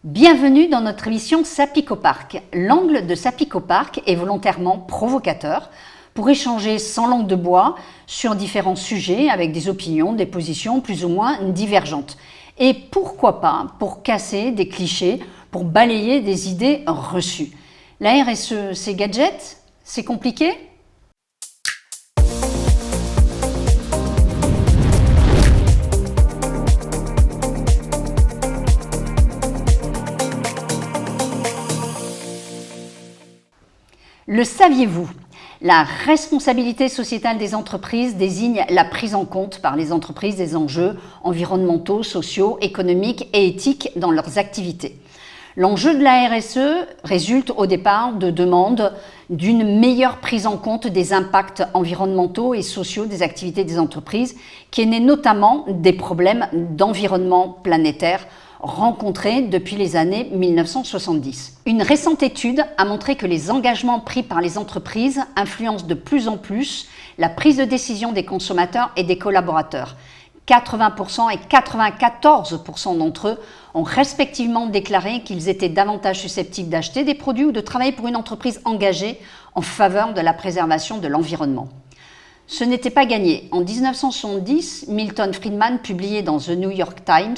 Bienvenue dans notre émission Sapicoparc. L'angle de Sapicoparc est volontairement provocateur pour échanger sans langue de bois sur différents sujets avec des opinions, des positions plus ou moins divergentes. Et pourquoi pas pour casser des clichés, pour balayer des idées reçues. La RSE, c'est gadget? C'est compliqué? Le saviez-vous? La responsabilité sociétale des entreprises désigne la prise en compte par les entreprises des enjeux environnementaux, sociaux, économiques et éthiques dans leurs activités. L'enjeu de la RSE résulte au départ de demandes d'une meilleure prise en compte des impacts environnementaux et sociaux des activités des entreprises, qui est née notamment des problèmes d'environnement planétaire rencontrés depuis les années 1970. Une récente étude a montré que les engagements pris par les entreprises influencent de plus en plus la prise de décision des consommateurs et des collaborateurs. 80% et 94% d'entre eux ont respectivement déclaré qu'ils étaient davantage susceptibles d'acheter des produits ou de travailler pour une entreprise engagée en faveur de la préservation de l'environnement. Ce n'était pas gagné. En 1970, Milton Friedman publiait dans The New York Times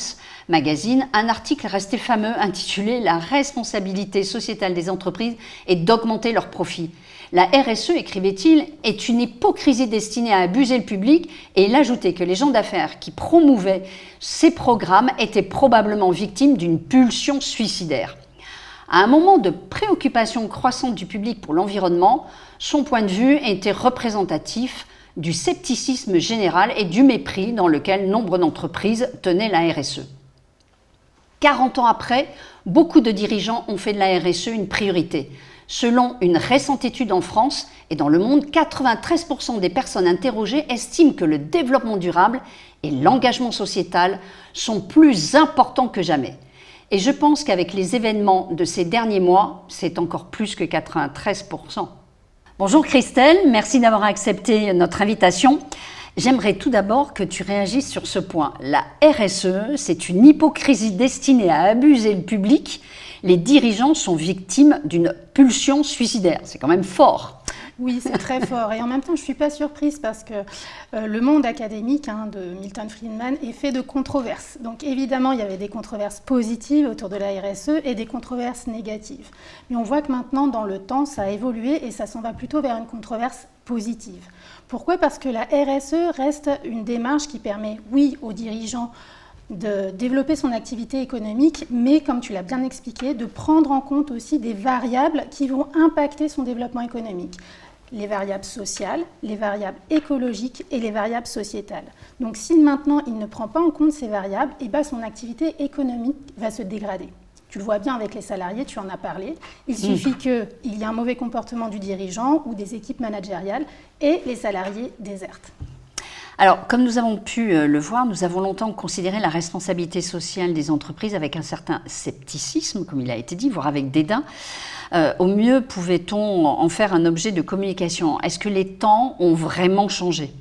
Magazine un article resté fameux intitulé « La responsabilité sociétale des entreprises est d'augmenter leurs profits ». La RSE, écrivait-il, est une hypocrisie destinée à abuser le public, et il ajoutait que les gens d'affaires qui promouvaient ces programmes étaient probablement victimes d'une pulsion suicidaire. À un moment de préoccupation croissante du public pour l'environnement, son point de vue était représentatif du scepticisme général et du mépris dans lequel nombre d'entreprises tenaient la RSE. 40 ans après, beaucoup de dirigeants ont fait de la RSE une priorité. Selon une récente étude en France et dans le monde, 93% des personnes interrogées estiment que le développement durable et l'engagement sociétal sont plus importants que jamais. Et je pense qu'avec les événements de ces derniers mois, c'est encore plus que 93%. Bonjour Christelle, merci d'avoir accepté notre invitation. J'aimerais tout d'abord que tu réagisses sur ce point. La RSE, c'est une hypocrisie destinée à abuser le public. Les dirigeants sont victimes d'une pulsion suicidaire. C'est quand même fort. Oui, c'est très fort. Et en même temps, je ne suis pas surprise parce que le monde académique de Milton Friedman est fait de controverses. Donc évidemment, il y avait des controverses positives autour de la RSE et des controverses négatives. Mais on voit que maintenant, dans le temps, ça a évolué et ça s'en va plutôt vers une controverse positive. Pourquoi ? Parce que la RSE reste une démarche qui permet, oui, aux dirigeants de développer son activité économique, mais comme tu l'as bien expliqué, de prendre en compte aussi des variables qui vont impacter son développement économique. Les variables sociales, les variables écologiques et les variables sociétales. Donc si maintenant il ne prend pas en compte ces variables, son activité économique va se dégrader. Tu le vois bien avec les salariés, tu en as parlé. Il suffit qu'il y ait un mauvais comportement du dirigeant ou des équipes managériales et les salariés désertent. Alors, comme nous avons pu le voir, nous avons longtemps considéré la responsabilité sociale des entreprises avec un certain scepticisme, comme il a été dit, voire avec dédain. Au mieux, pouvait-on en faire un objet de communication? Est-ce que les temps ont vraiment changé?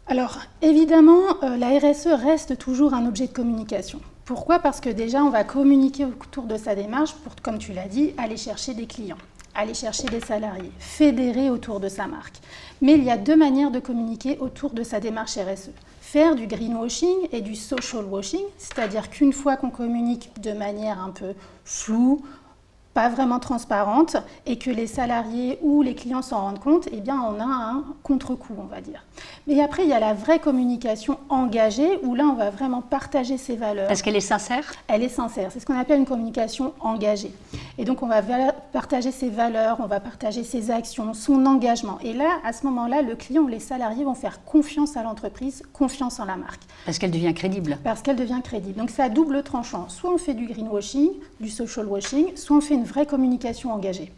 Alors, évidemment, la RSE reste toujours un objet de communication. Pourquoi ? Parce que déjà, on va communiquer autour de sa démarche pour, comme tu l'as dit, aller chercher des clients, aller chercher des salariés, fédérer autour de sa marque. Mais il y a deux manières de communiquer autour de sa démarche RSE. Faire du greenwashing et du social washing, c'est-à-dire qu'une fois qu'on communique de manière un peu floue, pas vraiment transparente, et que les salariés ou les clients s'en rendent compte, on a un contre-coup, on va dire. Mais après, il y a la vraie communication engagée, où là, on va vraiment partager ses valeurs. Est-ce qu'elle est sincère ? Elle est sincère. C'est ce qu'on appelle une communication engagée. Et donc, on va partager ses valeurs, on va partager ses actions, son engagement. Et là, à ce moment-là, le client ou les salariés vont faire confiance à l'entreprise, confiance en la marque. Parce qu'elle devient crédible. Parce qu'elle devient crédible. Donc, c'est à double tranchant. Soit on fait du greenwashing, du social washing, soit on fait une vraie communication engagée.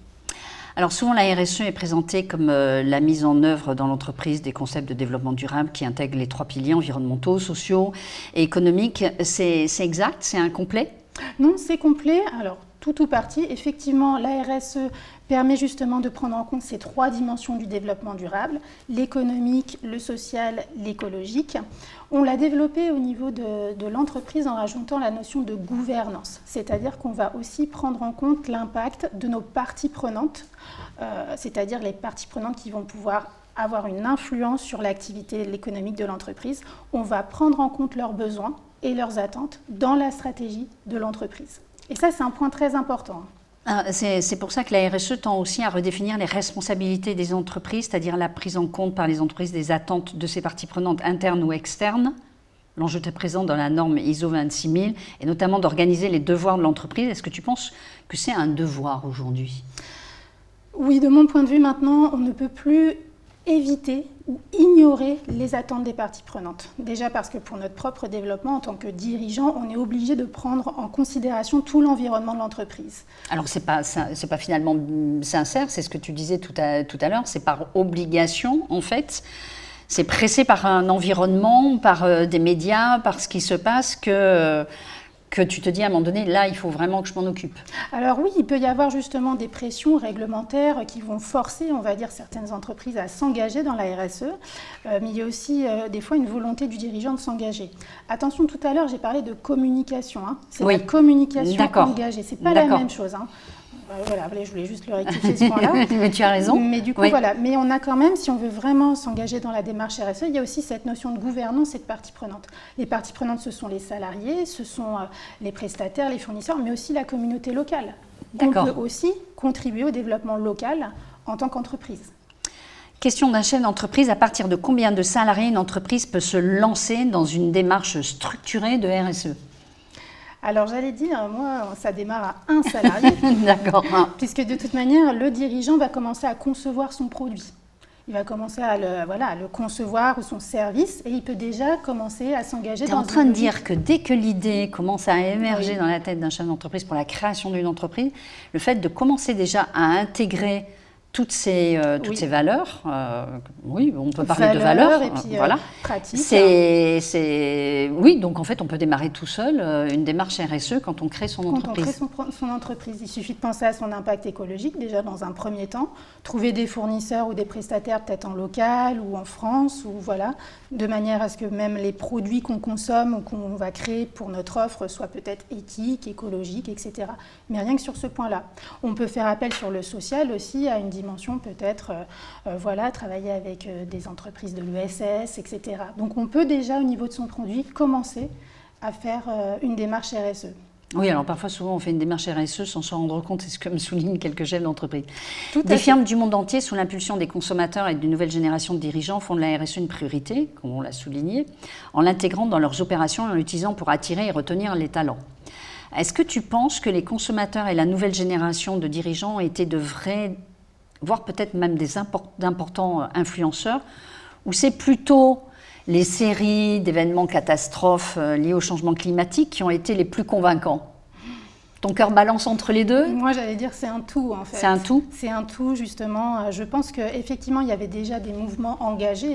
Alors souvent la RSE est présentée comme la mise en œuvre dans l'entreprise des concepts de développement durable qui intègrent les 3 piliers environnementaux, sociaux et économiques. C'est exact? C'est incomplet? Non, c'est complet. Alors tout ou partie. Effectivement, la RSE permet justement de prendre en compte ces 3 dimensions du développement durable, l'économique, le social, l'écologique. On l'a développé au niveau de l'entreprise en rajoutant la notion de gouvernance, c'est-à-dire qu'on va aussi prendre en compte l'impact de nos parties prenantes, c'est-à-dire les parties prenantes qui vont pouvoir avoir une influence sur l'activité économique de l'entreprise. On va prendre en compte leurs besoins et leurs attentes dans la stratégie de l'entreprise. Et ça, c'est un point très important. C'est pour ça que la RSE tend aussi à redéfinir les responsabilités des entreprises, c'est-à-dire la prise en compte par les entreprises des attentes de ces parties prenantes internes ou externes. L'enjeu est présent dans la norme ISO 26000 et notamment d'organiser les devoirs de l'entreprise. Est-ce que tu penses que c'est un devoir aujourd'hui ? Oui, de mon point de vue, maintenant, on ne peut plus éviter ou ignorer les attentes des parties prenantes. Déjà parce que pour notre propre développement, en tant que dirigeant, on est obligé de prendre en considération tout l'environnement de l'entreprise. Alors, c'est pas finalement sincère, c'est ce que tu disais tout à l'heure, c'est par obligation, en fait. C'est pressé par un environnement, par des médias, par ce qui se passe que tu te dis à un moment donné, là, il faut vraiment que je m'en occupe. Alors oui, il peut y avoir justement des pressions réglementaires qui vont forcer, on va dire, certaines entreprises à s'engager dans la RSE, mais il y a aussi des fois une volonté du dirigeant de s'engager. Attention, tout à l'heure, j'ai parlé de communication. C'est la communication engagée, c'est pas la même chose. Voilà, je voulais juste le rectifier ce point-là. Mais tu as raison. Mais du coup, voilà. Mais on a quand même, si on veut vraiment s'engager dans la démarche RSE, il y a aussi cette notion de gouvernance et de parties prenantes. Les parties prenantes, ce sont les salariés, ce sont les prestataires, les fournisseurs, mais aussi la communauté locale. On peut aussi contribuer au développement local en tant qu'entreprise. Question d'un chef d'entreprise, à partir de combien de salariés une entreprise peut se lancer dans une démarche structurée de RSE ? Alors j'allais dire, moi, ça démarre à 1 salarié. D'accord. Puisque de toute manière, le dirigeant va commencer à concevoir son produit. Il va commencer à le concevoir ou son service et il peut déjà commencer à s'engager dans une... Tu es en train de dire que dès que l'idée commence à émerger dans la tête d'un chef d'entreprise pour la création d'une entreprise, le fait de commencer déjà à intégrer toutes ces valeurs, oui, on peut parler de valeurs, et puis, voilà. Pratiques. Oui, donc en fait, on peut démarrer tout seul une démarche RSE quand on crée son entreprise. Quand on crée son entreprise, il suffit de penser à son impact écologique déjà dans un premier temps, trouver des fournisseurs ou des prestataires peut-être en local ou en France, ou voilà, de manière à ce que même les produits qu'on consomme ou qu'on va créer pour notre offre soient peut-être éthiques, écologiques, etc. Mais rien que sur ce point-là. On peut faire appel sur le social aussi à une dimension peut-être, travailler avec des entreprises de l'ESS, etc. Donc on peut déjà au niveau de son produit commencer à faire une démarche RSE. Oui, alors parfois, souvent, on fait une démarche RSE sans s'en rendre compte, c'est ce que me soulignent quelques chefs d'entreprise. Des firmes du monde entier, sous l'impulsion des consommateurs et d'une nouvelle génération de dirigeants, font de la RSE une priorité, comme on l'a souligné, en l'intégrant dans leurs opérations et en l'utilisant pour attirer et retenir les talents. Est-ce que tu penses que les consommateurs et la nouvelle génération de dirigeants ont été de vrais, voire peut-être même d'importants influenceurs, ou c'est plutôt les séries d'événements catastrophes liés au changement climatique qui ont été les plus convaincants? Ton cœur balance entre les deux? Moi, j'allais dire c'est un tout, en fait. C'est un tout? C'est un tout, justement. Je pense qu'effectivement, il y avait déjà des mouvements engagés,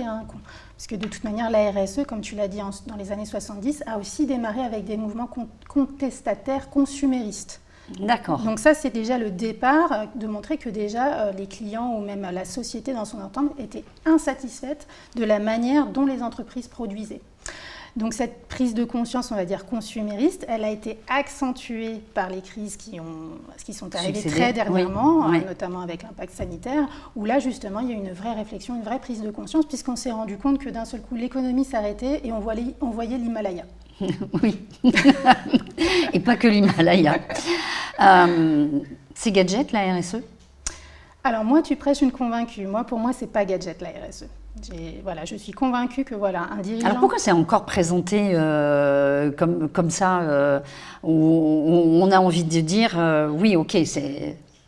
parce que de toute manière, la RSE, comme tu l'as dit dans les années 70, a aussi démarré avec des mouvements contestataires, consuméristes. D'accord. Donc ça, c'est déjà le départ de montrer que déjà les clients ou même la société dans son ensemble étaient insatisfaites de la manière dont les entreprises produisaient. Donc cette prise de conscience, on va dire consumériste, elle a été accentuée par les crises qui sont arrivées très dernièrement, notamment avec l'impact sanitaire, où là justement il y a une vraie réflexion, une vraie prise de conscience, puisqu'on s'est rendu compte que d'un seul coup l'économie s'arrêtait et on voyait l'Himalaya. Oui, et pas que l'Himalaya. C'est gadget la RSE? Alors moi, tu prêches une convaincue. Pour moi, c'est pas gadget la RSE. Je suis convaincue que un dirigeant... Alors pourquoi c'est encore présenté comme ça, où on a envie de dire oui, ok,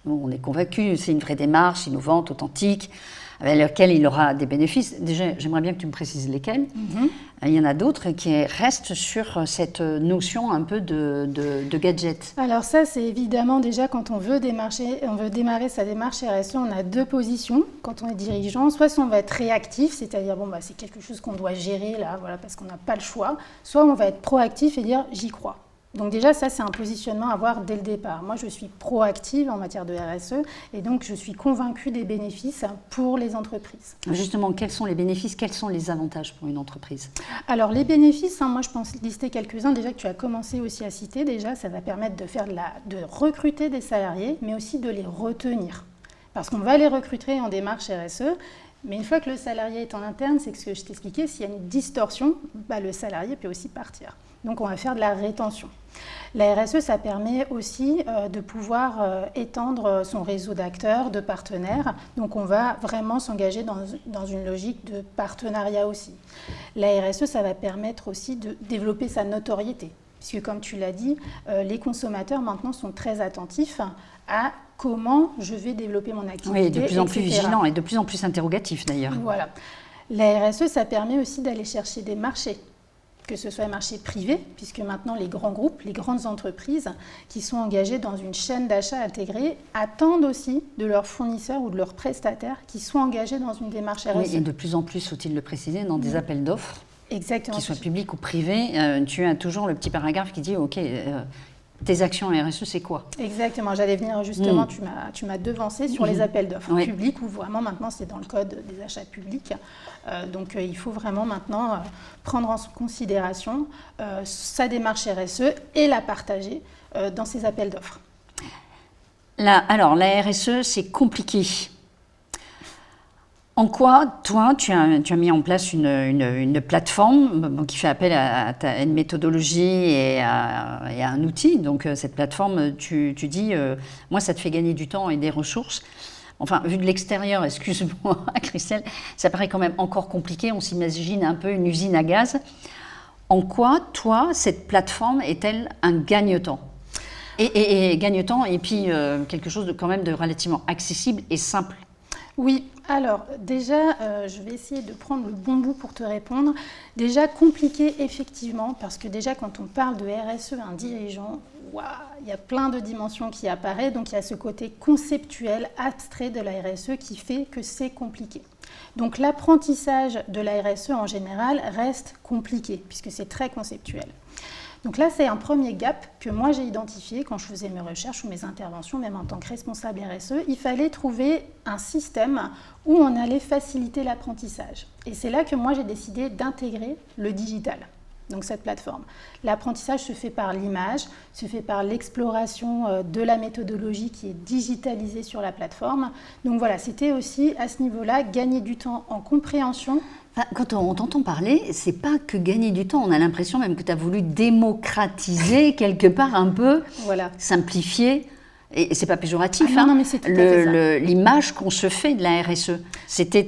on est convaincu, c'est une vraie démarche innovante, authentique, avec laquelle il aura des bénéfices. Déjà, j'aimerais bien que tu me précises lesquels. Il y en a d'autres qui restent sur cette notion un peu de gadget. Alors ça, c'est évidemment déjà quand on veut démarrer sa démarche RSE, on a 2 positions quand on est dirigeant. Soit on va être réactif, c'est-à-dire c'est quelque chose qu'on doit gérer là, parce qu'on n'a pas le choix. Soit on va être proactif et dire j'y crois. Donc déjà, ça, c'est un positionnement à avoir dès le départ. Moi, je suis proactive en matière de RSE et donc je suis convaincue des bénéfices pour les entreprises. Justement, quels sont les bénéfices, quels sont les avantages pour une entreprise? Alors, les bénéfices, moi, je pense lister quelques-uns déjà que tu as commencé aussi à citer. Déjà, ça va permettre de recruter des salariés, mais aussi de les retenir. Parce qu'on va les recruter en démarche RSE, mais une fois que le salarié est en interne, c'est ce que je t'expliquais, s'il y a une distorsion, le salarié peut aussi partir. Donc on va faire de la rétention. La RSE, ça permet aussi de pouvoir étendre son réseau d'acteurs, de partenaires. Donc on va vraiment s'engager dans une logique de partenariat aussi. La RSE, ça va permettre aussi de développer sa notoriété. Puisque comme tu l'as dit, les consommateurs maintenant sont très attentifs à comment je vais développer mon activité. Oui, de plus en plus vigilants et de plus en plus interrogatifs d'ailleurs. Voilà. La RSE, ça permet aussi d'aller chercher des marchés, que ce soit les marchés privés, puisque maintenant les grands groupes, les grandes entreprises qui sont engagées dans une chaîne d'achat intégrée attendent aussi de leurs fournisseurs ou de leurs prestataires qui sont engagés dans une démarche RSE. Oui, et de plus en plus, faut-il le préciser, dans des appels d'offres. Exactement. Qu'ils soient publics ou privés, tu as toujours le petit paragraphe qui dit « Ok, tes actions RSE, c'est quoi ?» Exactement. J'allais venir justement, tu m'as devancé sur les appels d'offres publics, où vraiment maintenant c'est dans le code des achats publics. Donc il faut vraiment maintenant prendre en considération sa démarche RSE et la partager dans ces appels d'offres. Alors, la RSE, c'est compliqué. En quoi, toi, tu as mis en place une plateforme qui fait appel à une méthodologie et à un outil. Donc, cette plateforme, tu dis, moi, ça te fait gagner du temps et des ressources. Enfin, vu de l'extérieur, excuse-moi, Christelle, ça paraît quand même encore compliqué. On s'imagine un peu une usine à gaz. En quoi, toi, cette plateforme est-elle un gagne-temps ? Et gagne-temps, et puis quelque chose quand même de relativement accessible et simple. Oui, alors déjà, je vais essayer de prendre le bon bout pour te répondre. Déjà compliqué effectivement, parce que déjà quand on parle de RSE, un dirigeant, il y a plein de dimensions qui apparaissent, donc il y a ce côté conceptuel, abstrait de la RSE qui fait que c'est compliqué. Donc l'apprentissage de la RSE en général reste compliqué, puisque c'est très conceptuel. Donc là, c'est un premier gap que moi j'ai identifié quand je faisais mes recherches ou mes interventions, même en tant que responsable RSE. Il fallait trouver un système où on allait faciliter l'apprentissage. Et c'est là que moi j'ai décidé d'intégrer le digital, donc cette plateforme. L'apprentissage se fait par l'image, se fait par l'exploration de la méthodologie qui est digitalisée sur la plateforme. Donc voilà, c'était aussi à ce niveau-là gagner du temps en compréhension. Quand on t'entend parler, c'est pas que gagner du temps. On a l'impression même que tu as voulu démocratiser quelque part un peu, simplifier. Et c'est pas péjoratif. Non, mais c'est tout à fait ça. L'image qu'on se fait de la RSE, c'était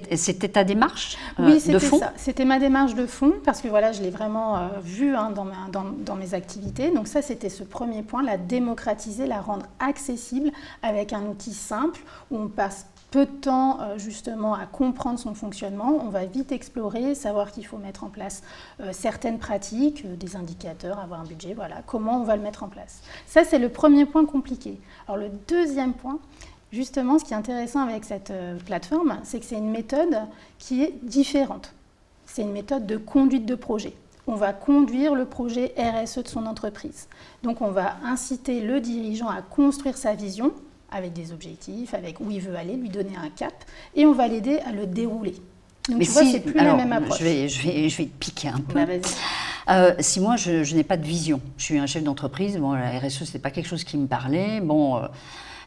ta démarche de fond ? Oui, c'était ça. C'était ma démarche de fond parce que voilà, je l'ai vraiment vu dans mes activités. Donc ça, c'était ce premier point, la démocratiser, la rendre accessible avec un outil simple où on passe peu de temps justement à comprendre son fonctionnement. On va vite explorer, savoir qu'il faut mettre en place certaines pratiques, des indicateurs, avoir un budget, voilà, comment on va le mettre en place. Ça, c'est le premier point compliqué. Alors le deuxième point, justement, ce qui est intéressant avec cette plateforme, c'est que c'est une méthode qui est différente. C'est une méthode de conduite de projet. On va conduire le projet RSE de son entreprise. Donc on va inciter le dirigeant à construire sa vision, avec des objectifs, avec où il veut aller, lui donner un cap, et on va l'aider à le dérouler. Donc mais tu vois, c'est plus la même approche. Je vais te piquer un peu. Si moi, je n'ai pas de vision, je suis un chef d'entreprise, bon, la RSE, ce n'est pas quelque chose qui me parlait, bon,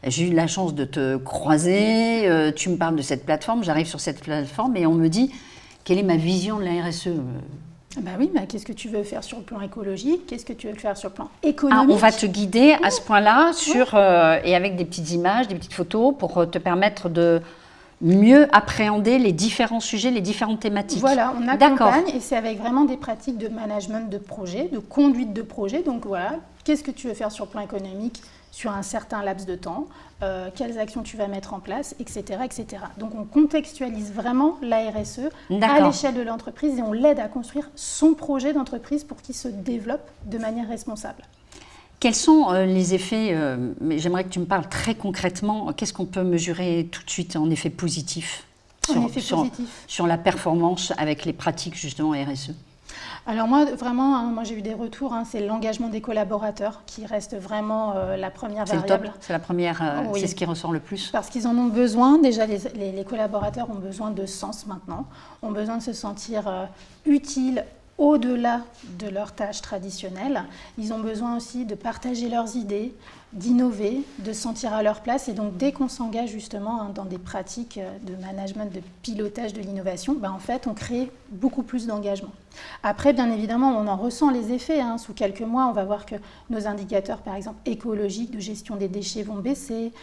j'ai eu la chance de te croiser, tu me parles de cette plateforme, j'arrive sur cette plateforme et on me dit, quelle est ma vision de la RSE ? Oui, mais qu'est-ce que tu veux faire sur le plan écologique ? Qu'est-ce que tu veux faire sur le plan économique ? On va te guider à ce point-là et avec des petites images, des petites photos pour te permettre de mieux appréhender les différents sujets, les différentes thématiques. Voilà, on accompagne et c'est avec vraiment des pratiques de management de projet, de conduite de projet. Donc voilà, qu'est-ce que tu veux faire sur le plan économique sur un certain laps de temps, quelles actions tu vas mettre en place, etc., etc. Donc on contextualise vraiment la RSE à l'échelle de l'entreprise et on l'aide à construire son projet d'entreprise pour qu'il se développe de manière responsable. Quels sont les effets, mais j'aimerais que tu me parles très concrètement, qu'est-ce qu'on peut mesurer tout de suite en effet positif sur la performance avec les pratiques justement RSE ? Alors moi, vraiment, moi j'ai eu des retours, c'est l'engagement des collaborateurs qui reste vraiment la première variable. C'est la première, oui. C'est ce qui ressort le plus. Parce qu'ils en ont besoin, déjà les collaborateurs ont besoin de sens maintenant, ont besoin de se sentir utiles au-delà de leurs tâches traditionnelles. Ils ont besoin aussi de partager leurs idées, d'innover, de se sentir à leur place. Et donc, dès qu'on s'engage justement dans des pratiques de management, de pilotage de l'innovation, en fait, on crée beaucoup plus d'engagement. Après, bien évidemment, on en ressent les effets. Sous quelques mois, on va voir que nos indicateurs, par exemple, écologiques, de gestion des déchets vont baisser,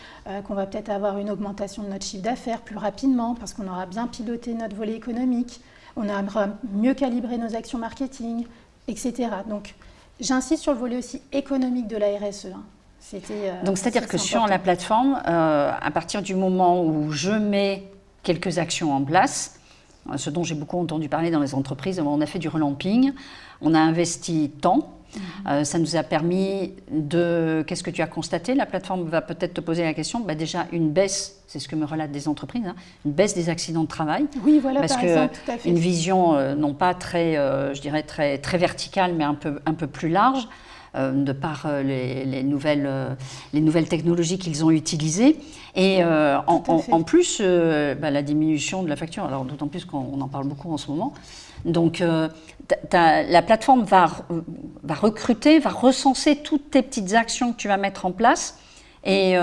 qu'on va peut-être avoir une augmentation de notre chiffre d'affaires plus rapidement parce qu'on aura bien piloté notre volet économique. On aura mieux calibré nos actions marketing, etc. Donc, j'insiste sur le volet aussi économique de la RSE. Donc, c'est-à-dire que sur la plateforme, à partir du moment où je mets quelques actions en place, ce dont j'ai beaucoup entendu parler dans les entreprises, on a fait du relamping, on a investi temps. Ça nous a permis de... Qu'est-ce que tu as constaté? La plateforme va peut-être te poser la question. Déjà, une baisse, c'est ce que me relatent des entreprises, une baisse des accidents de travail. Oui, voilà, parce par que exemple, tout à fait. Une vision non pas très, je dirais, très verticale, mais un peu plus large, de par les nouvelles technologies qu'ils ont utilisées. Et en plus, la diminution de la facture, alors d'autant plus qu'on en parle beaucoup en ce moment. Donc, la plateforme va recruter, va recenser toutes tes petites actions que tu vas mettre en place et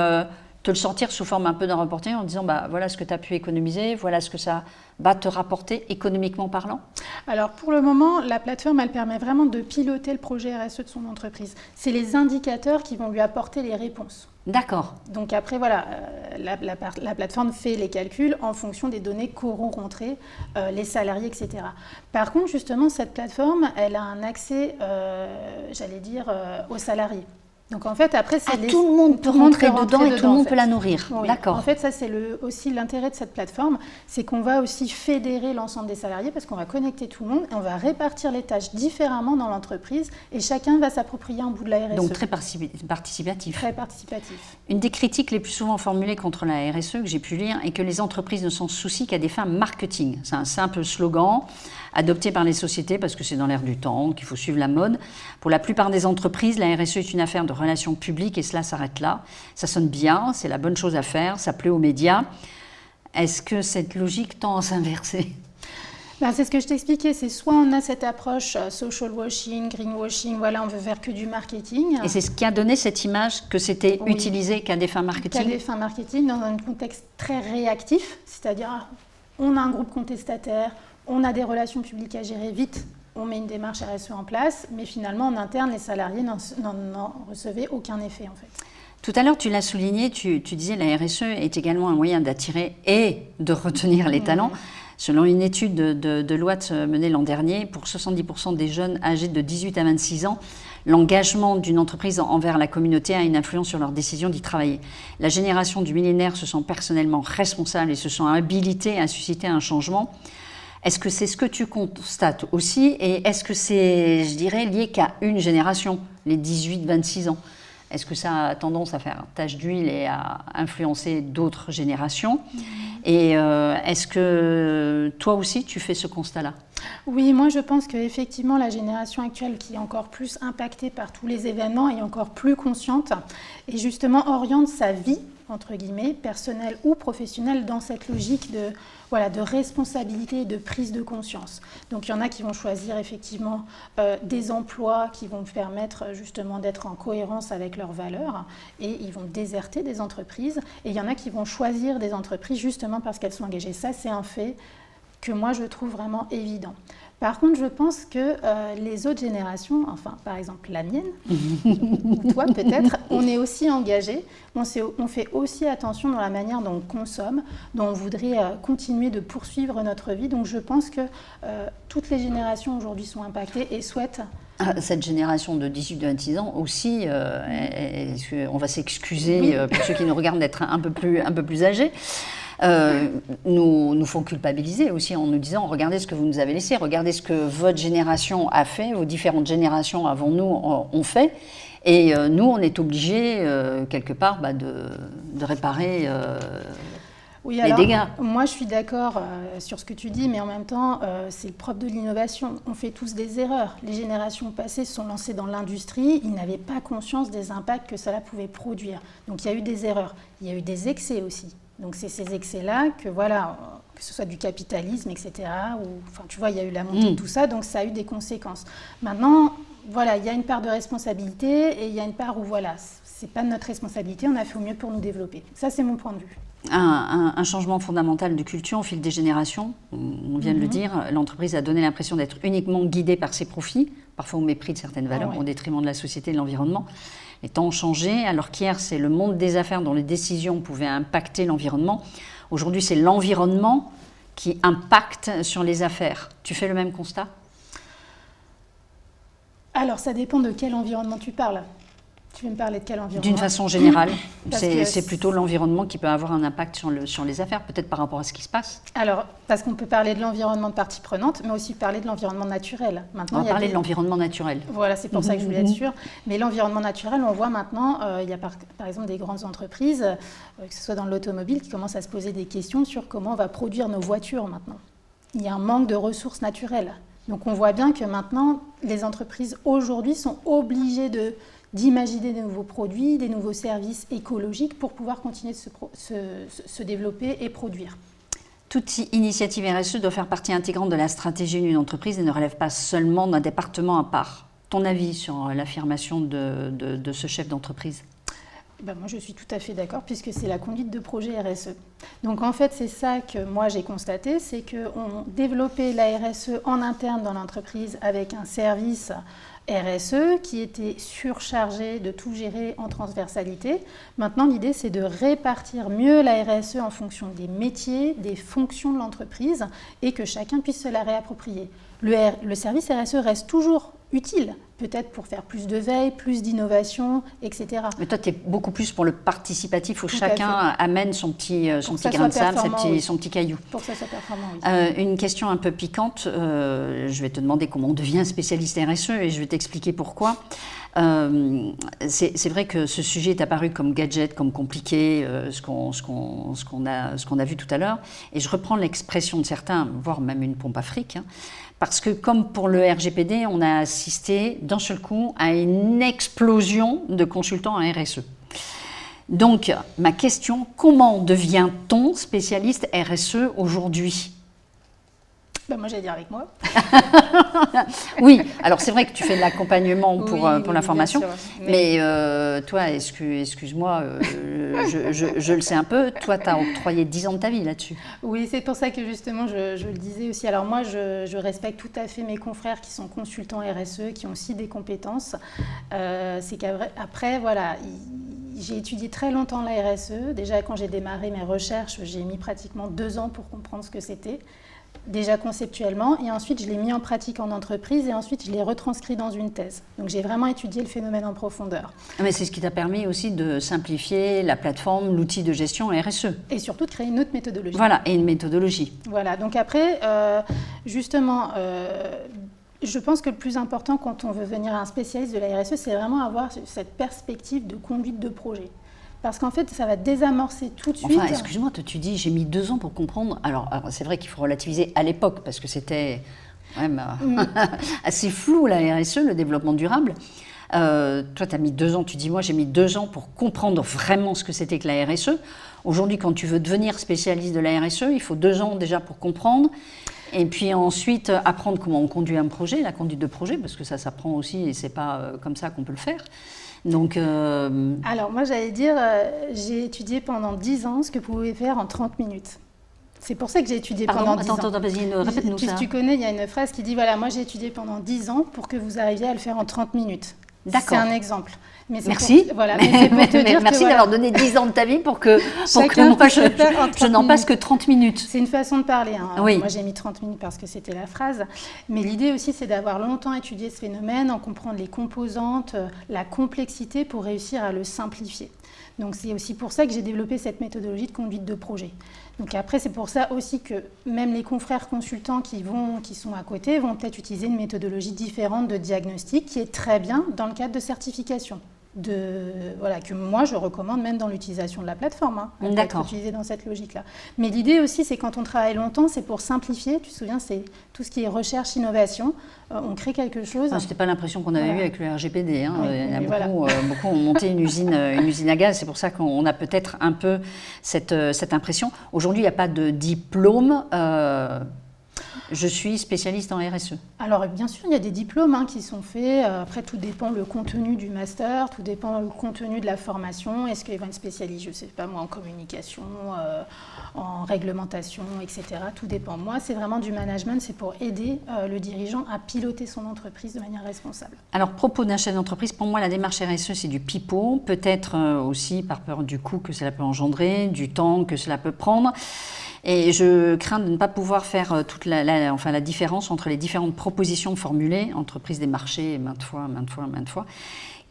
te le sortir sous forme un peu d'un reporting en disant voilà ce que tu as pu économiser, voilà ce que ça va te rapporter économiquement parlant. Alors pour le moment, la plateforme, elle permet vraiment de piloter le projet RSE de son entreprise. C'est les indicateurs qui vont lui apporter les réponses. D'accord. Donc après, voilà, la plateforme fait les calculs en fonction des données qu'auront rentrées les salariés, etc. Par contre, justement, cette plateforme, elle a un accès, aux salariés. Donc en fait, après, tout le monde peut rentrer dedans et tout le monde peut la nourrir. Oui. D'accord. En fait, ça, c'est aussi l'intérêt de cette plateforme, c'est qu'on va aussi fédérer l'ensemble des salariés parce qu'on va connecter tout le monde et on va répartir les tâches différemment dans l'entreprise et chacun va s'approprier un bout de la RSE. Donc très participatif. Très participatif. Une des critiques les plus souvent formulées contre la RSE que j'ai pu lire est que les entreprises ne s'en soucient qu'à des fins marketing. C'est un simple slogan adopté par les sociétés parce que c'est dans l'air du temps, qu'il faut suivre la mode. Pour la plupart des entreprises, la RSE est une affaire de relations publiques et cela s'arrête là. Ça sonne bien, c'est la bonne chose à faire, ça plaît aux médias. Est-ce que cette logique tend à s'inverser ? C'est ce que je t'expliquais, c'est soit on a cette approche social washing, greenwashing, voilà, on veut faire que du marketing. Et c'est ce qui a donné cette image que c'était utilisé qu'à des fins marketing ? Qu'à des fins marketing, dans un contexte très réactif, c'est-à-dire on a un groupe contestataire, on a des relations publiques à gérer vite, on met une démarche RSE en place, mais finalement en interne, les salariés n'en recevaient aucun effet en fait. Tout à l'heure, tu l'as souligné, tu disais la RSE est également un moyen d'attirer et de retenir les talents. Selon une étude de Deloitte menée l'an dernier, pour 70% des jeunes âgés de 18 à 26 ans, l'engagement d'une entreprise envers la communauté a une influence sur leur décision d'y travailler. La génération du millénaire se sent personnellement responsable et se sent habilitée à susciter un changement. Est-ce que c'est ce que tu constates aussi et est-ce que c'est, je dirais, lié qu'à une génération, les 18-26 ans ? Est-ce que ça a tendance à faire tache d'huile et à influencer d'autres générations ? Et est-ce que toi aussi, tu fais ce constat-là ? Oui, moi je pense qu'effectivement la génération actuelle qui est encore plus impactée par tous les événements est encore plus consciente et justement oriente sa vie, entre guillemets, personnelle ou professionnelle dans cette logique de responsabilité et de prise de conscience. Donc il y en a qui vont choisir effectivement des emplois qui vont permettre justement d'être en cohérence avec leurs valeurs et ils vont déserter des entreprises et il y en a qui vont choisir des entreprises justement parce qu'elles sont engagées. Ça c'est un fait que moi je trouve vraiment évident. Par contre, je pense que les autres générations, enfin par exemple la mienne, ou toi peut-être, on est aussi engagés, on fait aussi attention dans la manière dont on consomme, dont on voudrait continuer de poursuivre notre vie. Donc je pense que toutes les générations aujourd'hui sont impactées et souhaitent... Cette génération de 18-26 ans aussi, on va s'excuser pour ceux qui nous regardent d'être un peu plus âgés. Nous font culpabiliser aussi en nous disant regardez ce que vous nous avez laissé, regardez ce que votre génération a fait, vos différentes générations avant nous ont fait et nous on est obligés quelque part de réparer Oui, les alors, dégâts. moi je suis d'accord sur ce que tu dis, mais en même temps, c'est le propre de l'innovation. On fait tous des erreurs. Les générations passées se sont lancées dans l'industrie, ils n'avaient pas conscience des impacts que cela pouvait produire. Donc il y a eu des erreurs, il y a eu des excès aussi. Donc c'est ces excès-là que voilà, que ce soit du capitalisme, etc. Ou, enfin, tu vois, il y a eu la montée de tout ça, donc ça a eu des conséquences. Maintenant, voilà, il y a une part de responsabilité et il y a une part où voilà, c'est pas de notre responsabilité, on a fait au mieux pour nous développer. Ça, c'est mon point de vue. Un changement fondamental de culture au fil des générations. On vient de le dire, l'entreprise a donné l'impression d'être uniquement guidée par ses profits, parfois au mépris de certaines valeurs, au détriment de la société et de l'environnement. Les temps ont changé, alors qu'hier, c'est le monde des affaires dont les décisions pouvaient impacter l'environnement. Aujourd'hui, c'est l'environnement qui impacte sur les affaires. Tu fais le même constat ? Alors, ça dépend de quel environnement tu parles. Tu veux me parler de quel environnement ? D'une façon générale, c'est plutôt l'environnement qui peut avoir un impact sur les affaires, peut-être par rapport à ce qui se passe. Alors, parce qu'on peut parler de l'environnement de partie prenante, mais aussi parler de l'environnement naturel. Maintenant, on va parler de l'environnement naturel. Voilà, c'est pour ça que je voulais être sûre. Mais l'environnement naturel, on voit maintenant, il y a par exemple des grandes entreprises, que ce soit dans l'automobile, qui commencent à se poser des questions sur comment on va produire nos voitures maintenant. Il y a un manque de ressources naturelles. Donc on voit bien que maintenant, les entreprises aujourd'hui sont obligées d'imaginer des nouveaux produits, des nouveaux services écologiques pour pouvoir continuer de se développer et produire. Toute initiative RSE doit faire partie intégrante de la stratégie d'une entreprise et ne relève pas seulement d'un département à part. Ton avis sur l'affirmation de ce chef d'entreprise ? Ben moi, je suis tout à fait d'accord, puisque c'est la conduite de projet RSE. Donc, en fait, c'est ça que moi, j'ai constaté, c'est qu'on développait la RSE en interne dans l'entreprise avec un service RSE qui était surchargé de tout gérer en transversalité. Maintenant, l'idée, c'est de répartir mieux la RSE en fonction des métiers, des fonctions de l'entreprise et que chacun puisse se la réapproprier. Le service RSE reste toujours utile, peut-être pour faire plus de veille, plus d'innovation, etc. Mais toi, tu es beaucoup plus pour le participatif où chacun amène son petit grain de sable, son petit caillou. Pour que ça soit performant, oui. Une question un peu piquante. Je vais te demander comment on devient spécialiste RSE et je vais t'expliquer pourquoi. C'est vrai que ce sujet est apparu comme gadget, comme compliqué, ce qu'on a vu tout à l'heure. Et je reprends l'expression de certains, voire même une pompe à fric, parce que comme pour le RGPD, on a assisté d'un seul coup à une explosion de consultants en RSE. Donc, ma question, comment devient-on spécialiste RSE aujourd'hui ? Ben moi, j'allais dire avec moi. Oui, alors c'est vrai que tu fais de l'accompagnement pour l'information, mais toi, excuse-moi, je le sais un peu, toi, tu as octroyé 10 ans de ta vie là-dessus. Oui, c'est pour ça que justement, je le disais aussi. Alors moi, je respecte tout à fait mes confrères qui sont consultants RSE, qui ont aussi des compétences. C'est qu'après, voilà, j'ai étudié très longtemps la RSE. Déjà, quand j'ai démarré mes recherches, j'ai mis pratiquement 2 ans pour comprendre ce que c'était. Déjà conceptuellement, et ensuite je l'ai mis en pratique en entreprise, et ensuite je l'ai retranscrit dans une thèse. Donc j'ai vraiment étudié le phénomène en profondeur. Mais c'est ce qui t'a permis aussi de simplifier la plateforme, l'outil de gestion RSE. Et surtout de créer une autre méthodologie. Voilà, et une méthodologie. Voilà, donc après, justement, je pense que le plus important quand on veut devenir un spécialiste de la RSE, c'est vraiment avoir cette perspective de conduite de projet. Parce qu'en fait, ça va désamorcer tout de suite. Enfin, excuse-moi, tu dis, j'ai mis 2 ans pour comprendre. Alors c'est vrai qu'il faut relativiser à l'époque, parce que c'était même assez flou, la RSE, le développement durable. Toi, tu as mis 2 ans, tu dis, moi, j'ai mis 2 ans pour comprendre vraiment ce que c'était que la RSE. Aujourd'hui, quand tu veux devenir spécialiste de la RSE, il faut 2 ans déjà pour comprendre. Et puis ensuite, apprendre comment on conduit un projet, la conduite de projet, parce que ça s'apprend aussi, et c'est pas comme ça qu'on peut le faire. Donc, alors moi j'allais dire, j'ai étudié pendant 10 ans ce que vous pouvez faire en 30 minutes. C'est pour ça que j'ai étudié pendant 10 ans. Attends, vas-y, répète-nous ça. Tu connais, il y a une phrase qui dit, voilà, moi j'ai étudié pendant 10 ans pour que vous arriviez à le faire en 30 minutes. D'accord. C'est un exemple. Mais merci. Merci d'avoir donné 10 ans de ta vie pour que moi je n'en passe que 30 minutes. C'est une façon de parler. Oui. Moi j'ai mis 30 minutes parce que c'était la phrase. Mais l'idée aussi c'est d'avoir longtemps étudié ce phénomène, en comprendre les composantes, la complexité pour réussir à le simplifier. Donc c'est aussi pour ça que j'ai développé cette méthodologie de conduite de projet. Donc après, c'est pour ça aussi que même les confrères consultants qui sont à côté vont peut-être utiliser une méthodologie différente de diagnostic qui est très bien dans le cadre de certification. que moi je recommande même dans l'utilisation de la plateforme. Elle peut être utilisée dans cette logique-là. Mais l'idée aussi, c'est quand on travaille longtemps, c'est pour simplifier. Tu te souviens, c'est tout ce qui est recherche, innovation. On crée quelque chose. C'était pas l'impression qu'on avait eu avec le RGPD. Il y a beaucoup ont monté une usine à gaz. C'est pour ça qu'on a peut-être un peu cette impression. Aujourd'hui, il n'y a pas de diplôme. Je suis spécialiste en RSE. Alors bien sûr, il y a des diplômes qui sont faits. Après, tout dépend le contenu du master, tout dépend le contenu de la formation. Est-ce qu'ils vont être spécialistes, je ne sais pas moi, en communication, en réglementation, etc. Tout dépend. Moi, c'est vraiment du management, c'est pour aider le dirigeant à piloter son entreprise de manière responsable. Alors, propos d'un chef d'entreprise, pour moi, la démarche RSE, c'est du pipeau. Peut-être aussi par peur du coût que cela peut engendrer, du temps que cela peut prendre. Et je crains de ne pas pouvoir faire toute la différence entre les différentes propositions formulées, entreprise des marchés, maintes fois.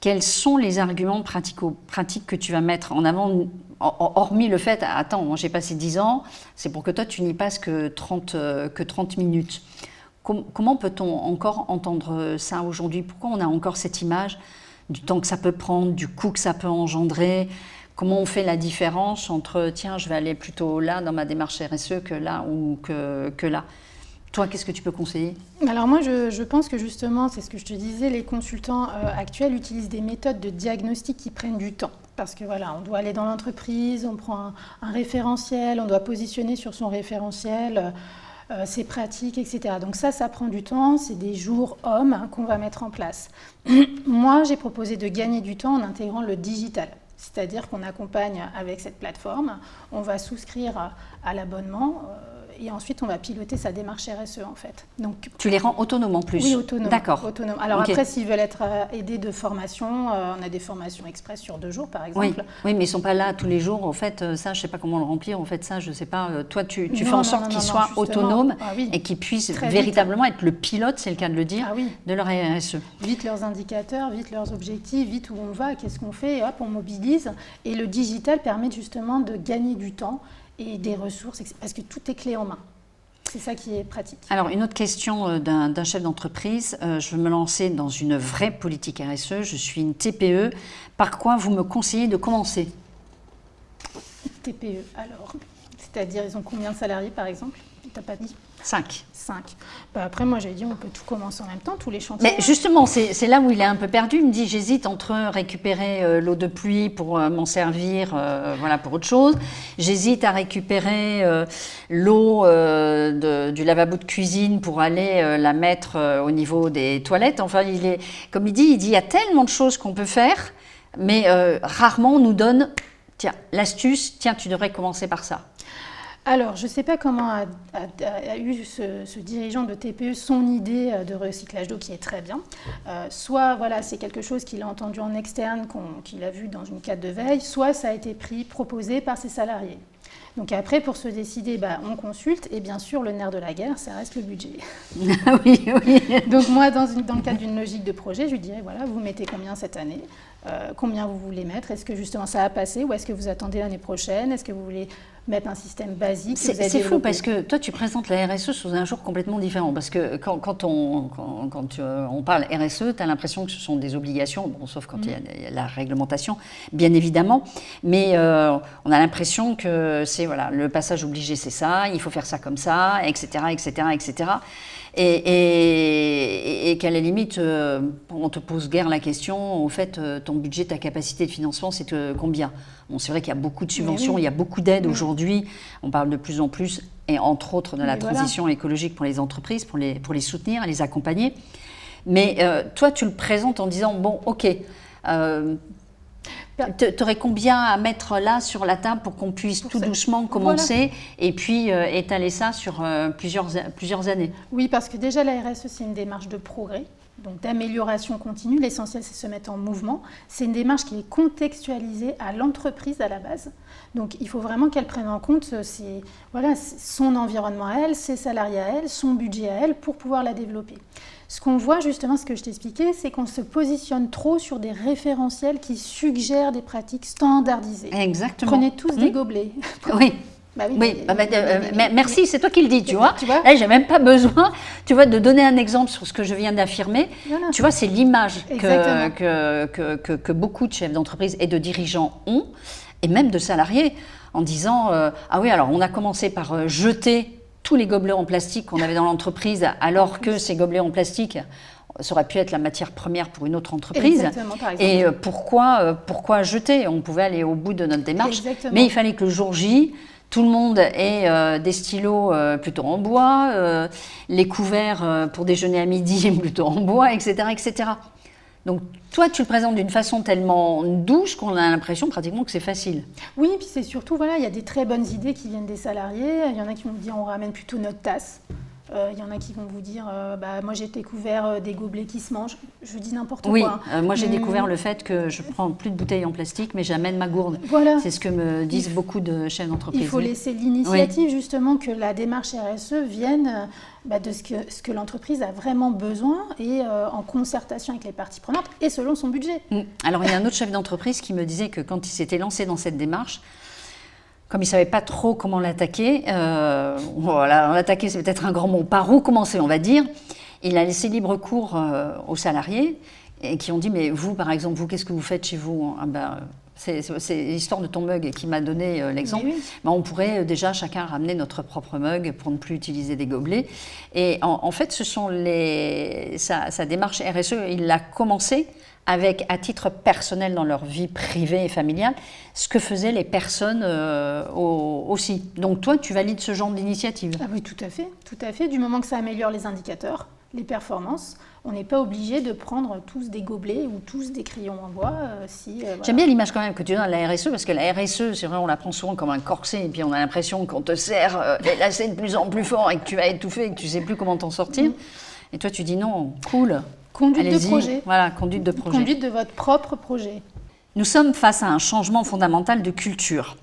Quels sont les arguments pratiques que tu vas mettre en avant, hormis le fait, attends, moi j'ai passé 10 ans, c'est pour que toi tu n'y passes que 30 minutes. Comment peut-on encore entendre ça aujourd'hui? Pourquoi on a encore cette image du temps que ça peut prendre, du coût que ça peut engendrer? Comment on fait la différence entre, tiens, je vais aller plutôt là dans ma démarche RSE que là ou que là? Toi, qu'est-ce que tu peux conseiller? Alors moi, je pense que justement, c'est ce que je te disais, les consultants actuels utilisent des méthodes de diagnostic qui prennent du temps. Parce que voilà, on doit aller dans l'entreprise, on prend un référentiel, on doit positionner sur son référentiel ses pratiques, etc. Donc ça prend du temps, c'est des jours hommes qu'on va mettre en place. Moi, j'ai proposé de gagner du temps en intégrant le digital. C'est-à-dire qu'on accompagne avec cette plateforme, on va souscrire à l'abonnement et ensuite on va piloter sa démarche RSE en fait. Donc, tu les rends autonomes en plus? Oui, autonomes. D'accord. Autonome. Alors après, s'ils veulent être aidés de formation, on a des formations express sur 2 jours par exemple. Oui, mais ils ne sont pas là tous les jours. En fait, ça, je ne sais pas comment le remplir. En fait, ça, je ne sais pas. Toi, tu fais en sorte qu'ils soient autonomes et qu'ils puissent véritablement être le pilote, c'est le cas de le dire, de leur RSE. Vite leurs indicateurs, vite leurs objectifs, vite où on va, qu'est-ce qu'on fait, et hop, on mobilise. Et le digital permet justement de gagner du temps et des ressources, parce que tout est clé en main. C'est ça qui est pratique. Alors, une autre question d'un chef d'entreprise. Je veux me lancer dans une vraie politique RSE. Je suis une TPE. Par quoi vous me conseillez de commencer? TPE, alors, c'est-à-dire, ils ont combien de salariés, par exemple? Tu n'as pas dit? 5. Après, moi, j'ai dit, on peut tout commencer en même temps, tous les chantiers. Mais justement, c'est là où il est un peu perdu. Il me dit, j'hésite entre récupérer l'eau de pluie pour m'en servir pour autre chose. J'hésite à récupérer l'eau du lavabo de cuisine pour aller la mettre au niveau des toilettes. Enfin, comme il dit, il y a tellement de choses qu'on peut faire, mais rarement on nous donne, tiens, l'astuce, tiens, tu devrais commencer par ça. Alors, je ne sais pas comment a eu ce dirigeant de TPE son idée de recyclage d'eau qui est très bien. Soit c'est quelque chose qu'il a entendu en externe, qu'il a vu dans une cadre de veille, soit ça a été proposé par ses salariés. Donc après, pour se décider, on consulte et bien sûr, le nerf de la guerre, ça reste le budget. Oui. Donc moi, dans le cadre d'une logique de projet, je lui dirais, vous mettez combien cette année? Combien vous voulez mettre? Est-ce que justement ça a passé ou est-ce que vous attendez l'année prochaine? Est-ce que vous voulez mettre un système basique? C'est fou parce que toi, tu présentes la RSE sous un jour complètement différent. Parce que quand on parle RSE, tu as l'impression que ce sont des obligations, sauf quand il y a la réglementation, bien évidemment. Mais on a l'impression que c'est le passage obligé, c'est ça, il faut faire ça comme ça, etc. Et qu'à la limite, on te pose guère la question, au fait, ton budget, ta capacité de financement, c'est combien? Bon, c'est vrai qu'il y a beaucoup de subventions, il y a beaucoup d'aides aujourd'hui, on parle de plus en plus, et entre autres de la transition écologique pour les entreprises, pour les soutenir, les accompagner. Mais toi, tu le présentes en disant, bon, ok, tu aurais combien à mettre là sur la table pour qu'on puisse tout doucement commencer et puis étaler ça sur plusieurs années? Oui, parce que déjà la RSE, c'est une démarche de progrès, donc d'amélioration continue. L'essentiel, c'est de se mettre en mouvement. C'est une démarche qui est contextualisée à l'entreprise à la base. Donc il faut vraiment qu'elle prenne en compte son environnement à elle, ses salariés à elle, son budget à elle pour pouvoir la développer. Ce qu'on voit justement, ce que je t'expliquais, c'est qu'on se positionne trop sur des référentiels qui suggèrent des pratiques standardisées. Exactement. Prenez tous des gobelets. Oui. Bah oui, Oui, merci, c'est toi qui le dis, tu vois. Tu vois, Là, j'ai même pas besoin, tu vois, de donner un exemple sur ce que je viens d'affirmer. voilà. Tu vois, c'est l'image Exactement. que beaucoup de chefs d'entreprise et de dirigeants ont, et même de salariés, en disant ah oui, alors on a commencé par jeter tous les gobelets en plastique qu'on avait dans l'entreprise, alors que ces gobelets en plastique, ça aurait pu être la matière première pour une autre entreprise. Exactement, par exemple. Et pourquoi jeter? On pouvait aller au bout de notre démarche. Exactement. Mais il fallait que le jour J, tout le monde ait des stylos plutôt en bois, les couverts pour déjeuner à midi plutôt en bois, etc., etc. Donc toi, tu le présentes d'une façon tellement douce qu'on a l'impression pratiquement que c'est facile. Oui, puis c'est surtout, voilà, il y a des très bonnes idées qui viennent des salariés. Il y en a qui vont dire on ramène plutôt notre tasse. Il y en a qui vont vous dire moi j'ai découvert des gobelets qui se mangent. Je dis n'importe Oui, quoi. moi j'ai découvert le fait que je prends plus de bouteilles en plastique, mais j'amène ma gourde. Voilà. C'est ce que me disent beaucoup de chefs d'entreprise. Il faut laisser l'initiative justement que la démarche RSE vienne de ce que l'entreprise a vraiment besoin et en concertation avec les parties prenantes et selon son budget. Alors il y a un autre chef d'entreprise qui me disait que quand il s'était lancé dans cette démarche, comme il ne savait pas trop comment l'attaquer, voilà, l'attaquer c'est peut-être un grand mot, par où commencer on va dire, il a laissé libre cours aux salariés et qui ont dit mais vous par exemple, vous qu'est-ce que vous faites chez vous? C'est l'histoire de ton mug qui m'a donné l'exemple. Oui. On pourrait déjà chacun ramener notre propre mug pour ne plus utiliser des gobelets. Et en fait, ce sont sa démarche RSE, il l'a commencé avec, à titre personnel dans leur vie privée et familiale, ce que faisaient les personnes aussi. Donc toi, tu valides ce genre d'initiative? Ah oui, tout à fait. Du moment que ça améliore les indicateurs, les performances, on n'est pas obligé de prendre tous des gobelets ou tous des crayons en bois. Voilà. J'aime bien l'image quand même que tu donnes à la RSE, parce que la RSE, c'est vrai, on la prend souvent comme un corset, et puis on a l'impression qu'on te serre les lacets de plus en plus fort et que tu vas étouffer et que tu ne sais plus comment t'en sortir. Et toi, tu dis non, cool. Conduite de projet. Voilà, conduite de projet. Conduite de votre propre projet. Nous sommes face à un changement fondamental de culture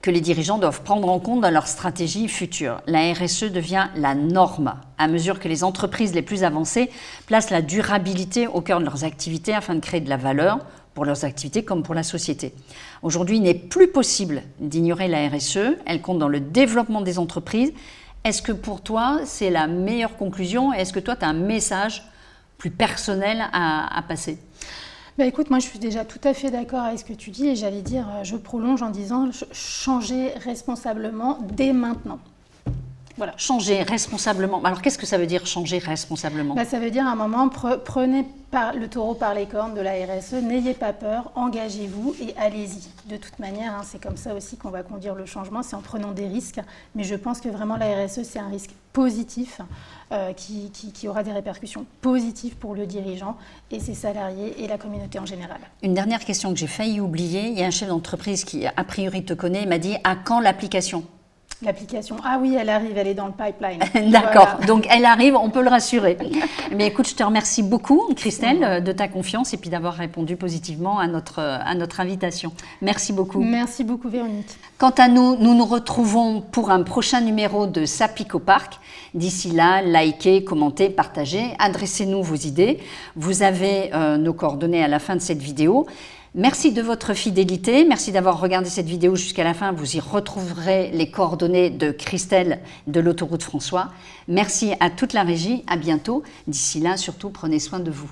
que les dirigeants doivent prendre en compte dans leur stratégie future. La RSE devient la norme à mesure que les entreprises les plus avancées placent la durabilité au cœur de leurs activités afin de créer de la valeur pour leurs activités comme pour la société. Aujourd'hui, il n'est plus possible d'ignorer la RSE. Elle compte dans le développement des entreprises. Est-ce que pour toi, c'est la meilleure conclusion? Est-ce que toi, tu as un message plus personnel à passer? Écoute, moi je suis déjà tout à fait d'accord avec ce que tu dis et j'allais dire, je prolonge en disant changer responsablement dès maintenant. Voilà. Changer responsablement. Alors qu'est-ce que ça veut dire changer responsablement? Ça veut dire à un moment, prenez le taureau par les cornes de la RSE, n'ayez pas peur, engagez-vous et allez-y. De toute manière, c'est comme ça aussi qu'on va conduire le changement, c'est en prenant des risques. Mais je pense que vraiment la RSE, c'est un risque positif qui aura des répercussions positives pour le dirigeant et ses salariés et la communauté en général. Une dernière question que j'ai failli oublier. Il y a un chef d'entreprise qui, a priori, te connaît et m'a dit « À quand l'application ?» L'application, ah oui, elle arrive, elle est dans le pipeline. D'accord, voilà. Donc elle arrive, on peut le rassurer. Mais écoute, je te remercie beaucoup, Christelle, de ta confiance et puis d'avoir répondu positivement à notre invitation. Merci beaucoup. Merci beaucoup, Véronique. Quant à nous, nous nous retrouvons pour un prochain numéro de Sapico Park. D'ici là, likez, commentez, partagez, adressez-nous vos idées. Vous avez nos coordonnées à la fin de cette vidéo. Merci de votre fidélité, merci d'avoir regardé cette vidéo jusqu'à la fin. Vous y retrouverez les coordonnées de Christelle de l'Autoroute François. Merci à toute la régie, à bientôt. D'ici là, surtout, prenez soin de vous.